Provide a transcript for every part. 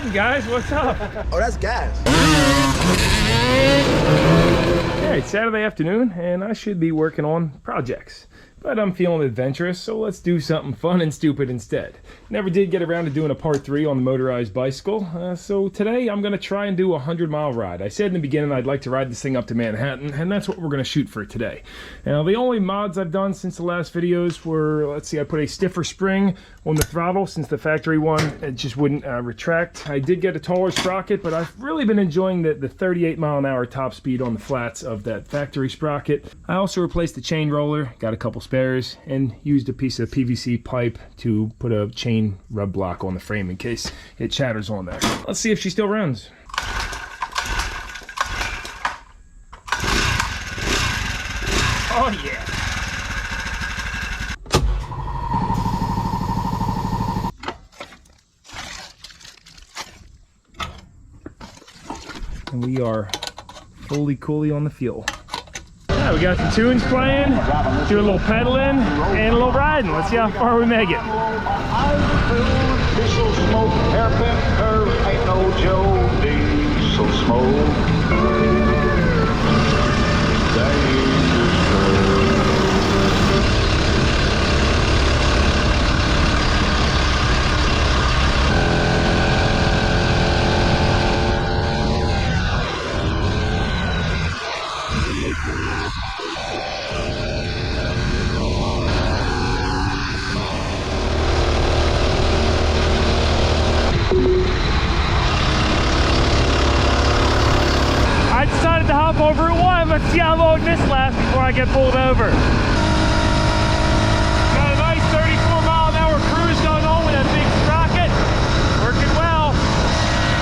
Manhattan, guys. What's up? Oh, that's gas. All right, Saturday afternoon, and I should be working on projects. But I'm feeling adventurous, so let's do something fun and stupid instead. Never did get around to doing a part 3 on the motorized bicycle, so today I'm going to try and do a 100-mile ride. I said in the beginning I'd like to ride this thing up to Manhattan, and that's what we're going to shoot for today. Now, the only mods I've done since the last videos were, let's see, I put a stiffer spring on the throttle since the factory one, it just wouldn't retract. I did get a taller sprocket, but I've really been enjoying the 38-mile-an-hour top speed on the flats of that factory sprocket. I also replaced the chain roller, got a couple spares, and used a piece of PVC pipe to put a chain rub block on the frame in case it shatters on there. Let's see if she still runs. Oh yeah! And we are fully coolly on the fuel. Yeah, we got the tunes playing, do a little pedaling, and a little riding. Let's see how far we make it. Diesel smoke, hairpin curve, ain't no Joe. Diesel smoke. I decided to hop over at one. Let's see how long this lasts before I get pulled over. Got a nice 34-mile-an-hour cruise going on with that big sprocket. Working well.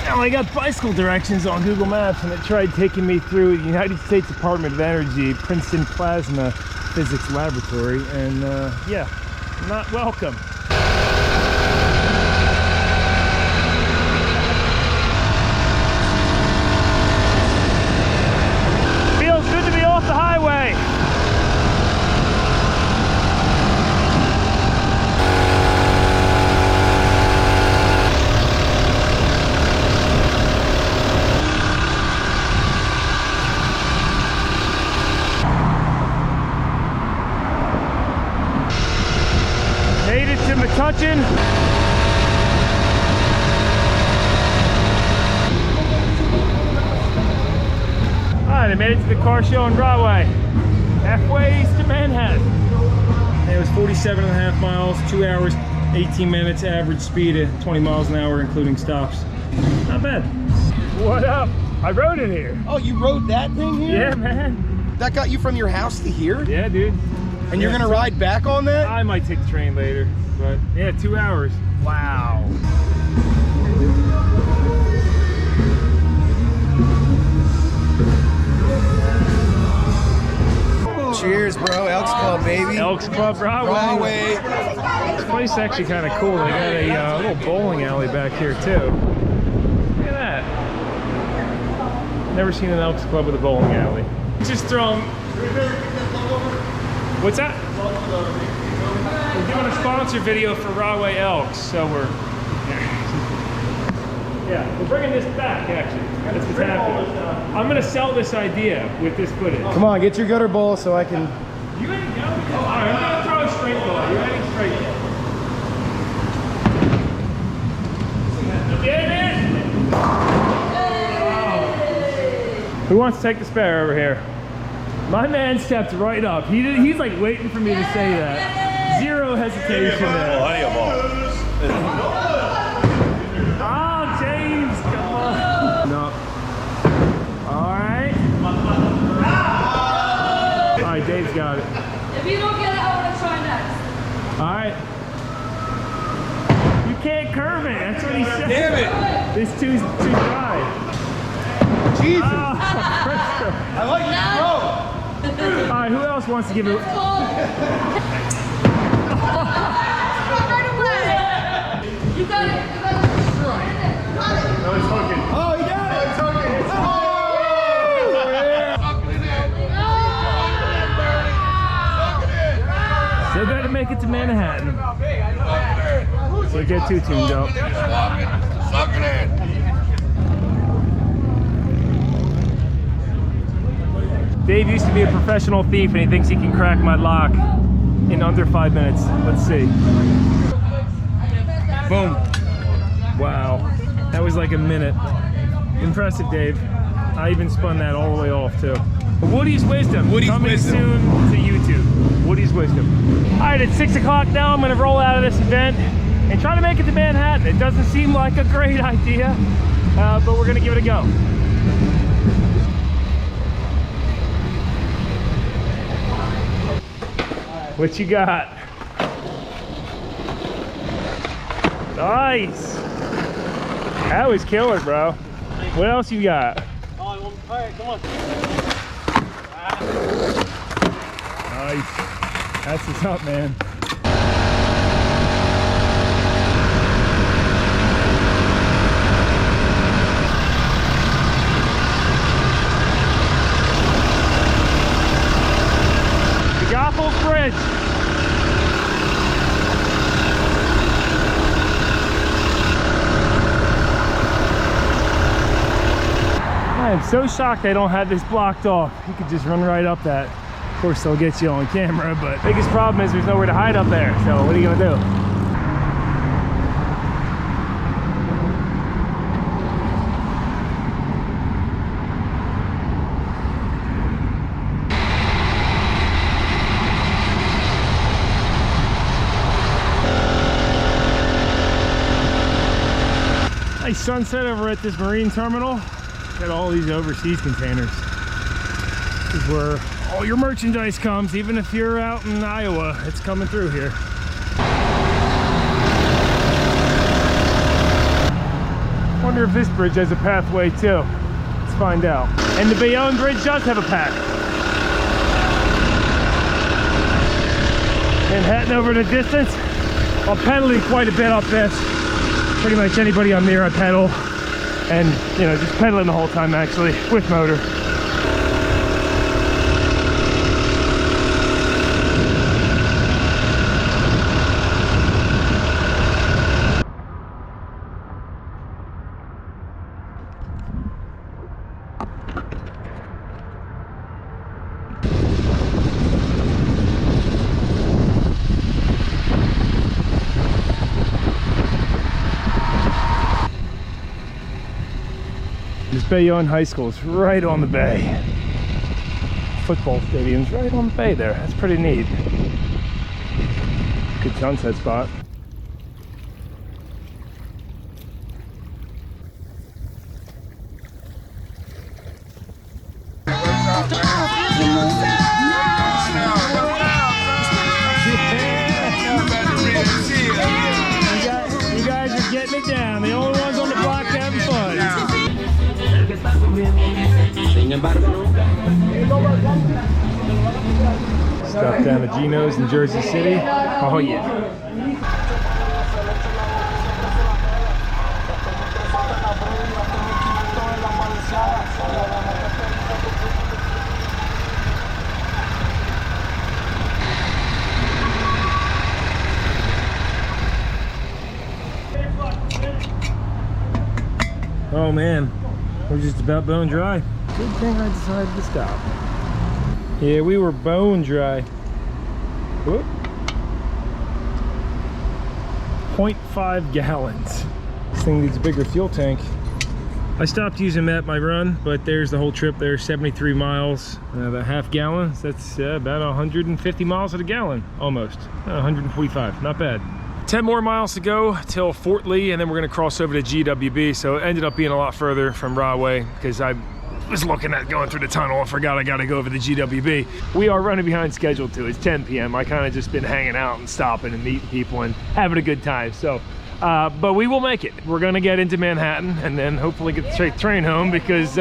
Now I got bicycle directions on Google Maps, and it tried taking me through the United States Department of Energy Princeton Plasma Physics Laboratory, and yeah, not welcome. The highway. Made it to Metuchen. I made it to the car show on Broadway, halfway east to Manhattan. It was 47.5 miles, 2 hours, 18 minutes, average speed of 20 miles an hour, including stops. Not bad. What up? I rode it here. Oh, you rode that thing here? Yeah, man. That got you from your house to here? Yeah, dude. And you're gonna ride back on that? I might take the train later, but yeah, 2 hours. Wow. Cheers, bro. Elks Club, baby. Elks Club Broadway. This place is actually kind of cool. They got a little bowling alley back here, too. Look at that. Never seen an Elks Club with a bowling alley. Just throw them. What's that? We're doing a sponsor video for Broadway Elks, so we're... Yeah, we're bringing this back, actually. That's what's happening. I'm going to sell this idea with this footage. Come on, get your gutter bowl so I can... You ain't going. Oh, all right, I'm going to throw a straight ball. You're heading straight. Get it in! Wow. Who wants to take the spare over here? My man stepped right up. He's like waiting for me to say that. Zero hesitation there. Oh, James, come on. No. All right. All right, Dave's got it. If you don't get it, I want to try next. All right. You can't curve it. That's what he said. Damn it. It's too dry. Jesus. Oh, I like you, bro. all right, who else wants to give it? Right away. You got it. You got it. No, it's hooking. Oh, you got it. It's hooking. Still got to make it to Manhattan. So get too tuned up. Dave used to be a professional thief and he thinks he can crack my lock in under 5 minutes. Let's see. Boom. Wow. That was like a minute. Impressive, Dave. I even spun that all the way off too. Woody's Wisdom. Coming soon to YouTube. Woody's Wisdom. All right, it's 6 o'clock now. I'm gonna roll out of this event and try to make it to Manhattan. It doesn't seem like a great idea, but we're gonna give it a go. What you got? Nice. That was killer, bro. What else you got? All right, come on. Nice. That's what's up, man. The Goethals Bridge. I am so shocked they don't have this blocked off. You could just run right up that. Of course, they'll get you on camera, but biggest problem is there's nowhere to hide up there. So what are you gonna do? Nice sunset over at this marine terminal. Got all these overseas containers. This is where all your merchandise comes, even if you're out in Iowa, it's coming through here. Wonder if this bridge has a pathway too. Let's find out. And the Bayonne Bridge does have a path. Manhattan over in the distance. I'm pedaling quite a bit up this. Pretty much anybody I'm near I pedal. And, you know, just pedaling the whole time actually, with motor. This Bayonne High School is right on the bay. Football stadium's right on the bay there. That's pretty neat. Good sunset spot. You guys are getting it down. The only ones on the block having fun. Stop down to Gino's in Jersey City. Oh yeah. Oh man, we're just about bone dry. Good thing I decided to stop. Yeah, we were bone dry. Whoop. 0.5 gallons. This thing needs a bigger fuel tank. I stopped using them at my run, but there's the whole trip there, 73 miles, about half gallon. So that's about 150 miles at a gallon, almost. 145, not bad. 10 more miles to go till Fort Lee, and then we're gonna cross over to GWB. So it ended up being a lot further from Rahway because I was looking at going through the tunnel and forgot I gotta go over the GWB. We are running behind schedule too. It's 10 p.m. I kind of just been hanging out and stopping and meeting people and having a good time. So, but we will make it. We're gonna get into Manhattan and then hopefully get the straight train home because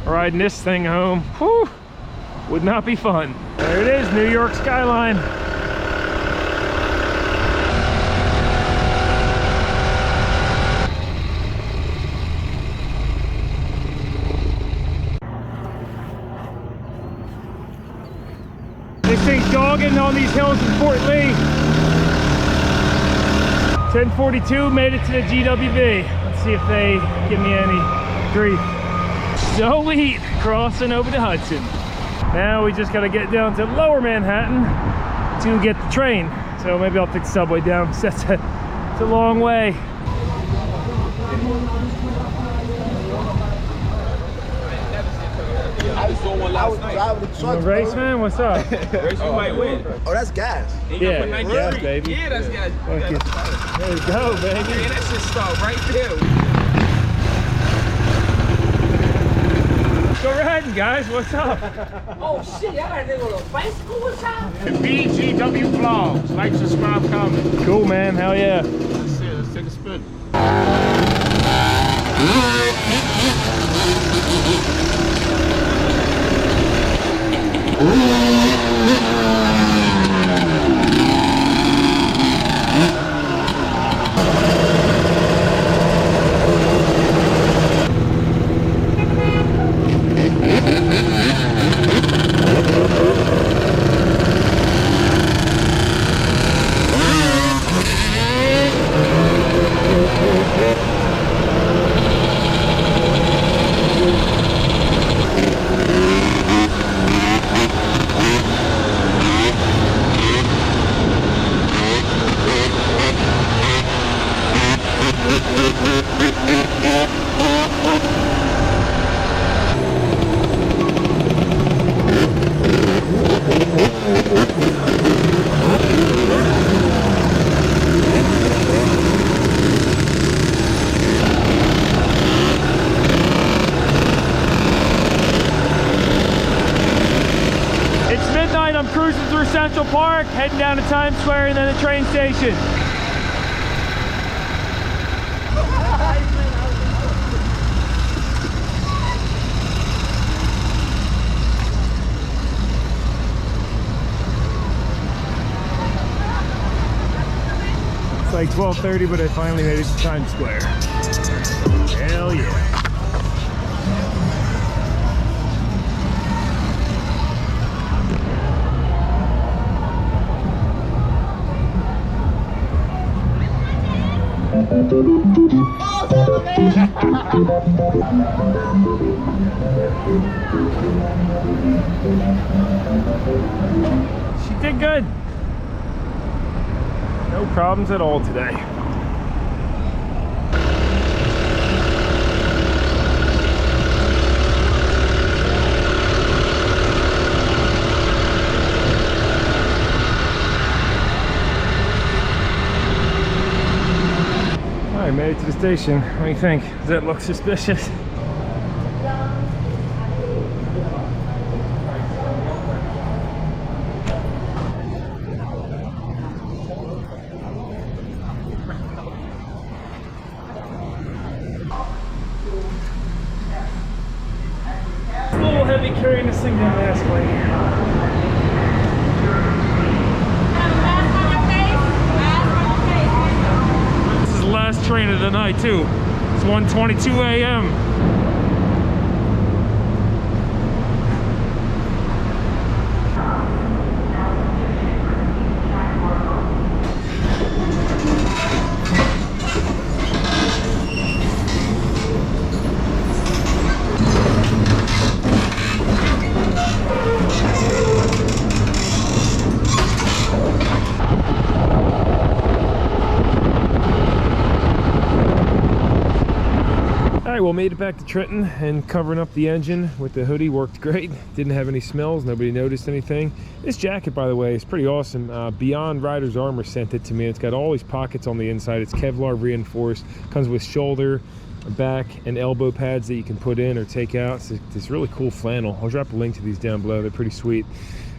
riding this thing home, whew, would not be fun. There it is, New York skyline. This thing's dogging on these hills in Fort Lee. 10:42, made it to the GWB. Let's see if they give me any grief. Sweet, crossing over the Hudson. Now we just gotta get down to Lower Manhattan to get the train. So maybe I'll take the subway down. It's a long way. I was driving the truck. Race man, what's up? Race, you might win. Oh, that's gas. Yeah, gas, baby. Yeah, that's gas. There you go, baby. Man, that shit start right there. Go riding, guys. What's up? Oh shit, y'all gotta go to a bicycle with y'all? BGW vlogs. Like, subscribe, comment. Cool, man. Hell yeah. That's it. Let's take a spin. I'm cruising through Central Park, heading down to Times Square and then the train station. It's like 12:30, but I finally made it to Times Square. Hell yeah. She did good. No problems at all today. I made it to the station. What do you think? Does that look suspicious? It's a little heavy carrying this thing down the escalator. Last train of the night too. It's 1:22 a.m. Well, made it back to Trenton, and covering up the engine with the hoodie worked great. Didn't have any smells, nobody noticed anything. This jacket, by the way, is pretty awesome. Beyond Rider's Armor sent it to me. It's got all these pockets on the inside. It's Kevlar reinforced, comes with shoulder, back, and elbow pads that you can put in or take out. It's really cool flannel. I'll drop a link to these down below. They're pretty sweet.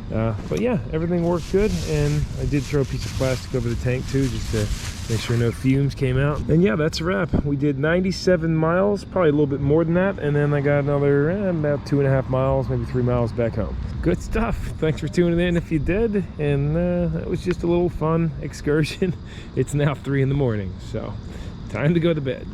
But yeah, everything worked good, and I did throw a piece of plastic over the tank too, just to make sure no fumes came out. And yeah, that's a wrap. We did 97 miles, probably a little bit more than that, and then I got another about 2.5 miles, maybe 3 miles back home. Good stuff. Thanks for tuning in if you did, and that was just a little fun excursion. It's now 3 in the morning, so time to go to bed.